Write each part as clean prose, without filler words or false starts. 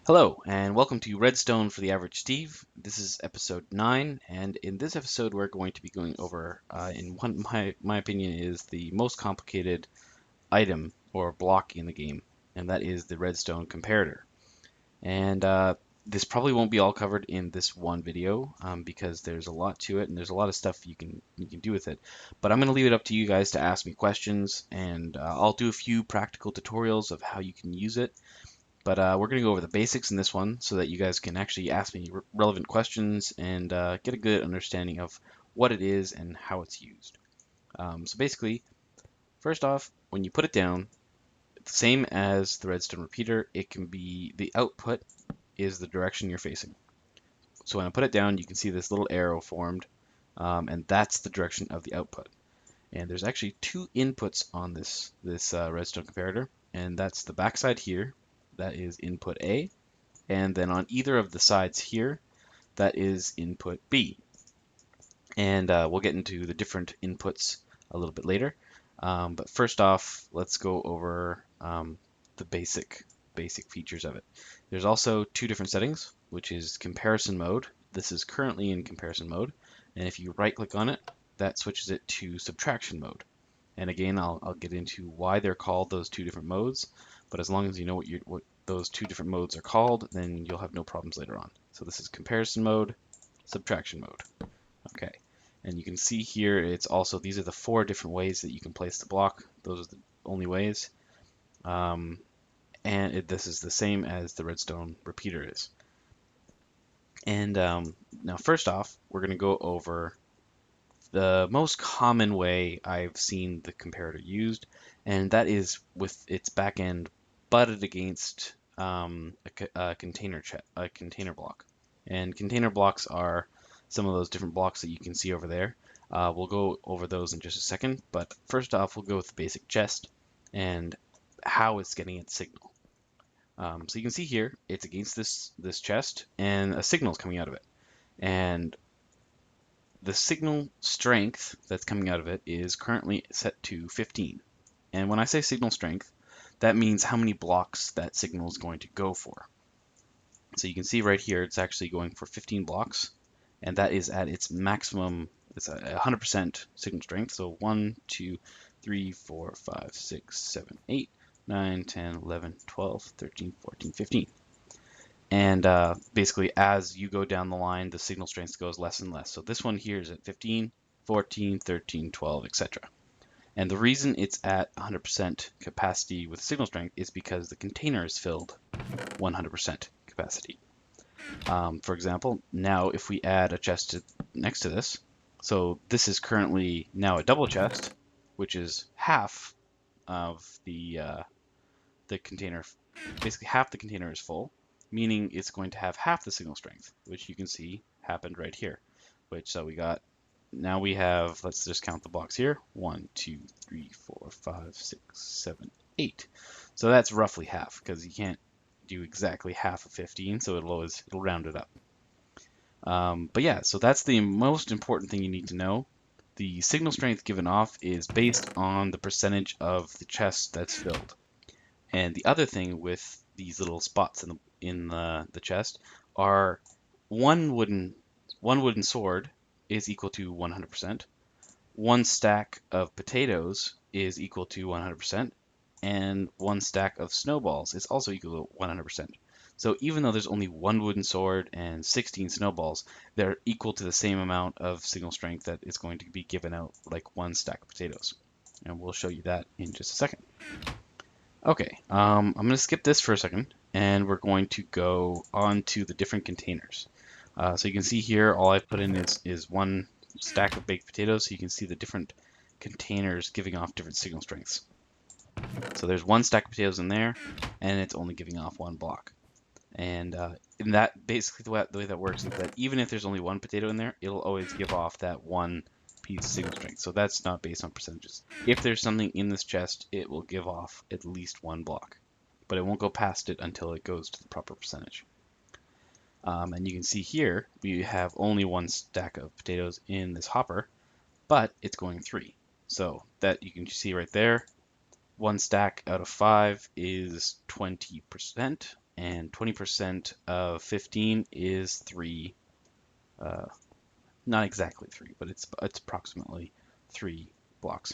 Hello, and welcome to Redstone for the Average Steve. This is episode 9, and in this episode, we're going to be going over, in one my opinion, is the most complicated item or block in the game, and that is the Redstone comparator. And this probably won't be all covered in this one video because there's a lot to it, and there's a lot of stuff you can do with it. But I'm going to leave it up to you guys to ask me questions, and I'll do a few practical tutorials of how you can use it. But we're going to go over the basics in this one so that you guys can actually ask me relevant questions and get a good understanding of what it is and how it's used. So basically, first off, when you put it down, it's the same as the redstone repeater. It can be, the output is the direction you're facing. So when I put it down, you can see this little arrow formed, and that's the direction of the output. And there's actually two inputs on this redstone comparator, and that's the backside here. That is input A, and then on either of the sides here, that is input B. And we'll get into the different inputs a little bit later. But first off, let's go over the basic features of it. There's also two different settings, which is comparison mode. This is currently in comparison mode, and if you right click on it, that switches it to subtraction mode. And again, I'll get into why they're called those two different modes, but as long as you know what those two different modes are called, then you'll have no problems later on. So this is comparison mode, subtraction mode. Okay, and you can see here, it's also, these are the 4 different ways that you can place the block. Those are the only ways. This is the same as the redstone repeater is. And now first off, we're going to go over the most common way I've seen the comparator used, and that is with its back end butted against a container block. And container blocks are some of those different blocks that you can see over there. We'll go over those in just a second, but first off, we'll go with the basic chest and how it's getting its signal. So you can see here, it's against this chest, and a signal is coming out of it. And the signal strength that's coming out of it is currently set to 15. And when I say signal strength, that means how many blocks that signal is going to go for. So you can see right here, it's actually going for 15 blocks, and that is at its maximum. It's a 100% signal strength. So 1, 2, 3, 4, 5, 6, 7, 8, 9, 10, 11, 12, 13, 14, 15. And basically, as you go down the line, the signal strength goes less and less. So this one here is at 15, 14, 13, 12, etc. And the reason it's at 100% capacity with signal strength is because the container is filled 100% capacity. For example, now if we add a chest next to this, so this is currently now a double chest, which is half of the container. Basically, half the container is full, meaning it's going to have half the signal strength, which you can see happened right here. Now we have, let's just count the blocks here. 1, 2, 3, 4, 5, 6, 7, 8. So that's roughly half, because you can't do exactly half of 15, so it'll round it up. But yeah, so that's the most important thing you need to know. The signal strength given off is based on the percentage of the chest that's filled. And the other thing with these little spots in the chest are one wooden sword is equal to 100%. One stack of potatoes is equal to 100%, and one stack of snowballs is also equal to 100%. So even though there's only one wooden sword and 16 snowballs, they're equal to the same amount of signal strength that is going to be given out like one stack of potatoes. And we'll show you that in just a second. Okay, I'm going to skip this for a second, and we're going to go on to the different containers. So you can see here, all I've put in is one stack of baked potatoes, so you can see the different containers giving off different signal strengths. So there's one stack of potatoes in there, and it's only giving off one block. And in that, basically the way that works is that even if there's only one potato in there, it'll always give off that one piece of signal strength. So that's not based on percentages. If there's something in this chest, it will give off at least one block, but it won't go past it until it goes to the proper percentage. And you can see here, we have only one stack of potatoes in this hopper, but it's going 3. So that you can see right there, one stack out of 5 is 20%. and 20% of 15 is 3. Not exactly 3, but it's approximately 3 blocks.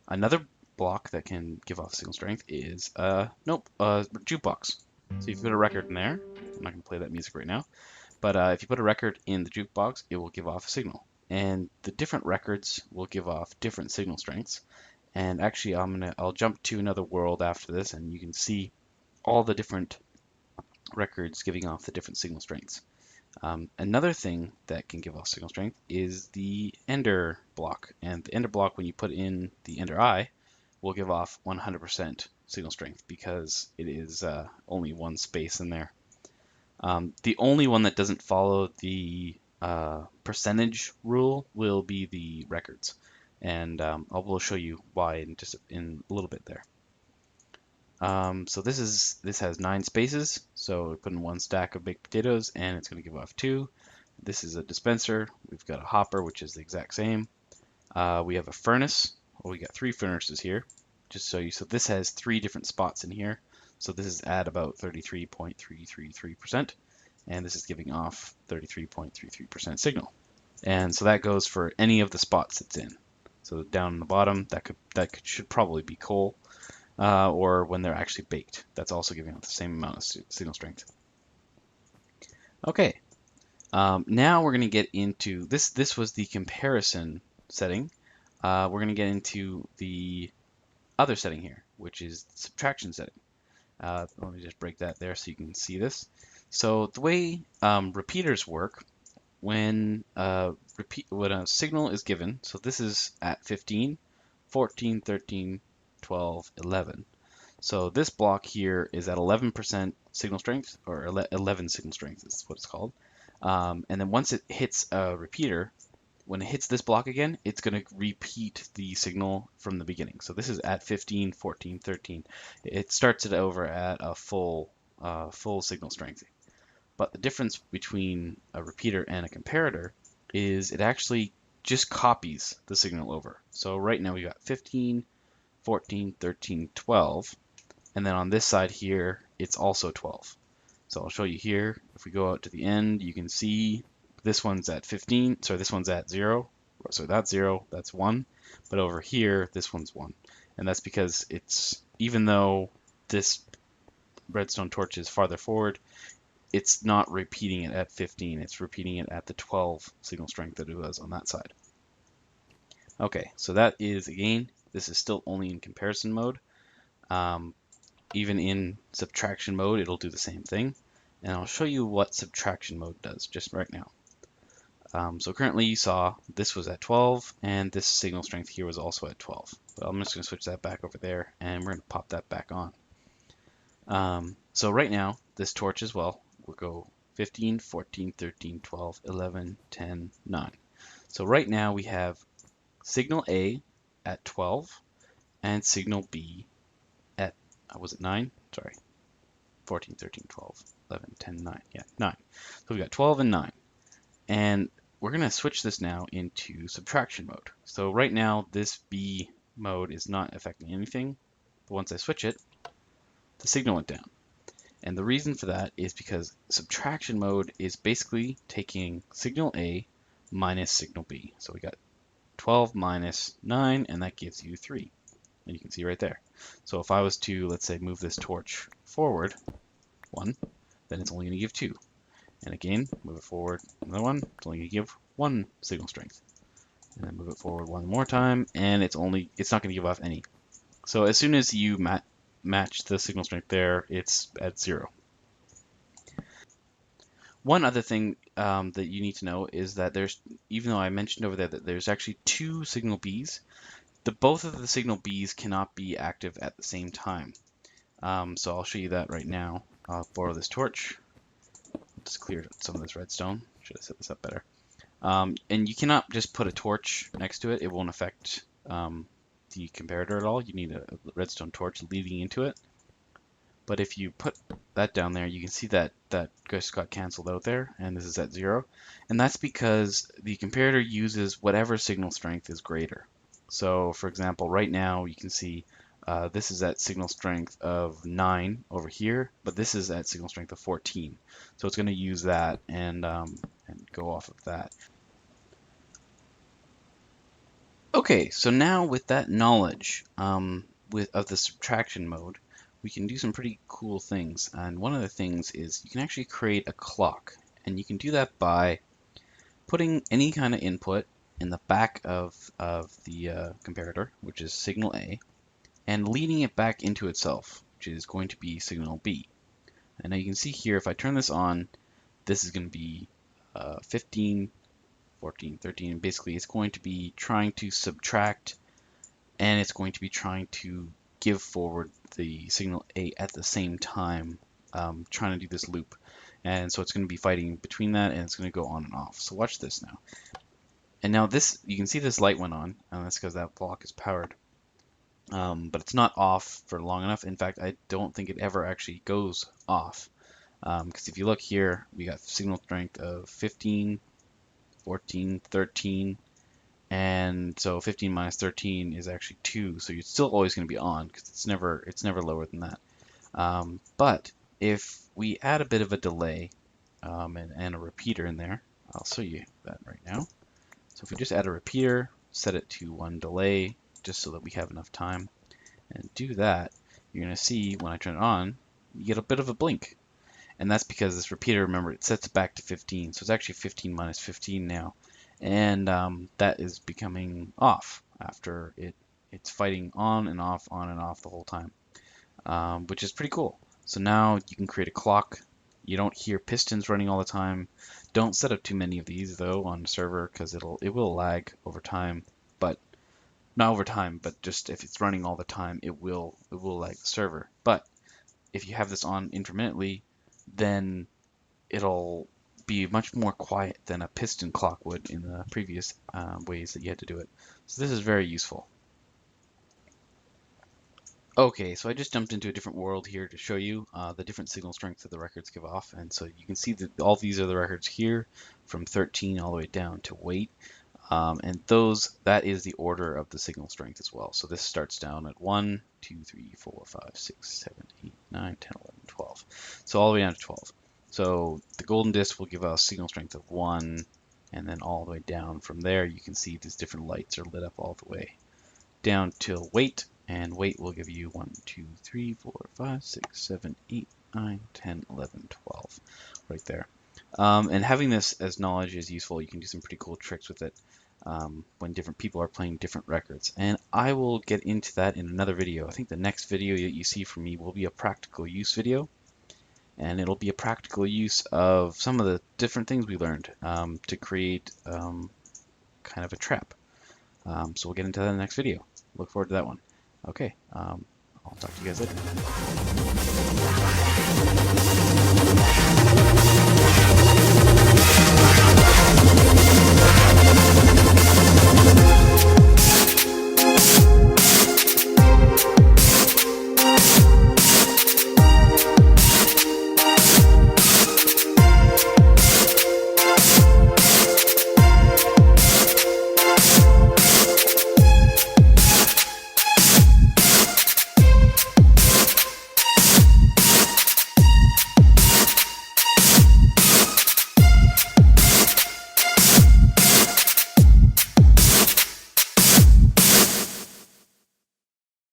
Another block that can give off signal strength is jukebox. So if you put a record in there, I'm not going to play that music right now, but if you put a record in the jukebox, it will give off a signal. And the different records will give off different signal strengths. And actually, I'll jump to another world after this, and you can see all the different records giving off the different signal strengths. Another thing that can give off signal strength is the ender block. And the ender block, when you put in the ender eye, will give off 100% signal strength because it is only one space in there. The only one that doesn't follow the percentage rule will be the records. And I will show you why in a little bit there. So this has 9 spaces. So we put in 1 stack of baked potatoes, and it's going to give off 2. This is a dispenser. We've got a hopper, which is the exact same. We have a furnace. Well, we got 3 furnaces here, just so you. So this has 3 different spots in here. So this is at about 33.333%, and this is giving off 33.33% signal. And so that goes for any of the spots it's in. So down in the bottom, should probably be coal. Or when they're actually baked. That's also giving out the same amount of signal strength. Okay, now we're going to get into this. This was the comparison setting. We're going to get into the other setting here, which is the subtraction setting. Let me just break that there so you can see this. So the way repeaters work, when a signal is given, so this is at 15, 14, 13, 12, 11. So this block here is at 11% signal strength, or 11 signal strength is what it's called. And then once it hits a repeater, when it hits this block again, it's going to repeat the signal from the beginning. So this is at 15, 14, 13. It starts it over at a full signal strength. But the difference between a repeater and a comparator is it actually just copies the signal over. So right now we got 15, 14, 13, 12. And then on this side here, it's also 12. So I'll show you here. If we go out to the end, you can see this one's at 15. Sorry, this one's at 0. So that's 0, that's 1. But over here, this one's 1. And that's because even though this redstone torch is farther forward, it's not repeating it at 15. It's repeating it at the 12 signal strength that it was on that side. Okay, so that is, again, this is still only in comparison mode. Even in subtraction mode, it'll do the same thing. And I'll show you what subtraction mode does just right now. So currently you saw this was at 12, and this signal strength here was also at 12. But I'm just going to switch that back over there, and we're going to pop that back on. So right now, this torch as well will go 15, 14, 13, 12, 11, 10, 9. So right now we have signal A at 12 and signal B at, was it 9? Sorry, 14, 13, 12, 11, 10, 9. Yeah, 9. So we got 12 and 9. And we're going to switch this now into subtraction mode. So right now, this B mode is not affecting anything. But once I switch it, the signal went down. And the reason for that is because subtraction mode is basically taking signal A minus signal B. So we got 12 minus 9, and that gives you 3. And you can see right there. So if I was to, let's say, move this torch forward 1, then it's only going to give 2. And again, move it forward another 1, it's only going to give 1 signal strength. And then move it forward 1 more time, and it's not going to give off any. So as soon as you match the signal strength there, it's at 0. One other thing that you need to know is that even though I mentioned over there that there's actually 2 signal Bs, both of the signal Bs cannot be active at the same time. So I'll show you that right now. I'll borrow this torch. Just clear some of this redstone. Should have set this up better. And you cannot just put a torch next to it. It won't affect the comparator at all. You need a redstone torch leading into it. But if you put that down there, you can see that just got canceled out there, and this is at 0. And that's because the comparator uses whatever signal strength is greater. So for example, right now you can see this is at signal strength of 9 over here, but this is at signal strength of 14. So it's going to use that and go off of that. Okay, so now with that knowledge of the subtraction mode, we can do some pretty cool things. And one of the things is you can actually create a clock. And you can do that by putting any kind of input in the back of the comparator, which is signal A, and leading it back into itself, which is going to be signal B. And now you can see here, if I turn this on, this is going to be 15, 14, 13. Basically, it's going to be trying to subtract, and it's going to be trying to give forward the signal A at the same time, trying to do this loop. And so it's going to be fighting between that, and it's going to go on and off. So watch this now. And now this, you can see this light went on, and that's because that block is powered. But it's not off for long enough. In fact, I don't think it ever actually goes off. Because if you look here, we got signal strength of 15, 14, 13, and so 15 minus 13 is actually 2, so you're still always going to be on because it's never lower than that. But if we add a bit of a delay and a repeater in there, I'll show you that right now. So if we just add a repeater, set it to 1 delay, just so that we have enough time, and do that, you're going to see when I turn it on, you get a bit of a blink. And that's because this repeater, remember, it sets it back to 15. So it's actually 15 minus 15 now. And that is becoming off after it's fighting on and off the whole time, which is pretty cool. So now you can create a clock. You don't hear pistons running all the time. Don't set up too many of these, though, on the server, because it will lag over time. But not over time, but just if it's running all the time, it will lag the server. But if you have this on intermittently, then it'll be much more quiet than a piston clock would in the previous ways that you had to do it. So this is very useful. Okay, so I just jumped into a different world here to show you the different signal strengths that the records give off. And so you can see that all these are the records here from 13 all the way down to weight. And that is the order of the signal strength as well. So this starts down at 1, 2, 3, 4, 5, 6, 7, 8, 9, 10, 11, 12. So all the way down to 12. So the golden disc will give us signal strength of 1, and then all the way down from there, you can see these different lights are lit up all the way down till weight, and weight will give you 1, 2, 3, 4, 5, 6, 7, 8, 9, 10, 11, 12, right there. And having this as knowledge is useful. You can do some pretty cool tricks with it when different people are playing different records. And I will get into that in another video. I think the next video that you see from me will be a practical use video. And it'll be a practical use of some of the different things we learned to create kind of a trap. So we'll get into that in the next video. Look forward to that one. Okay, I'll talk to you guys later.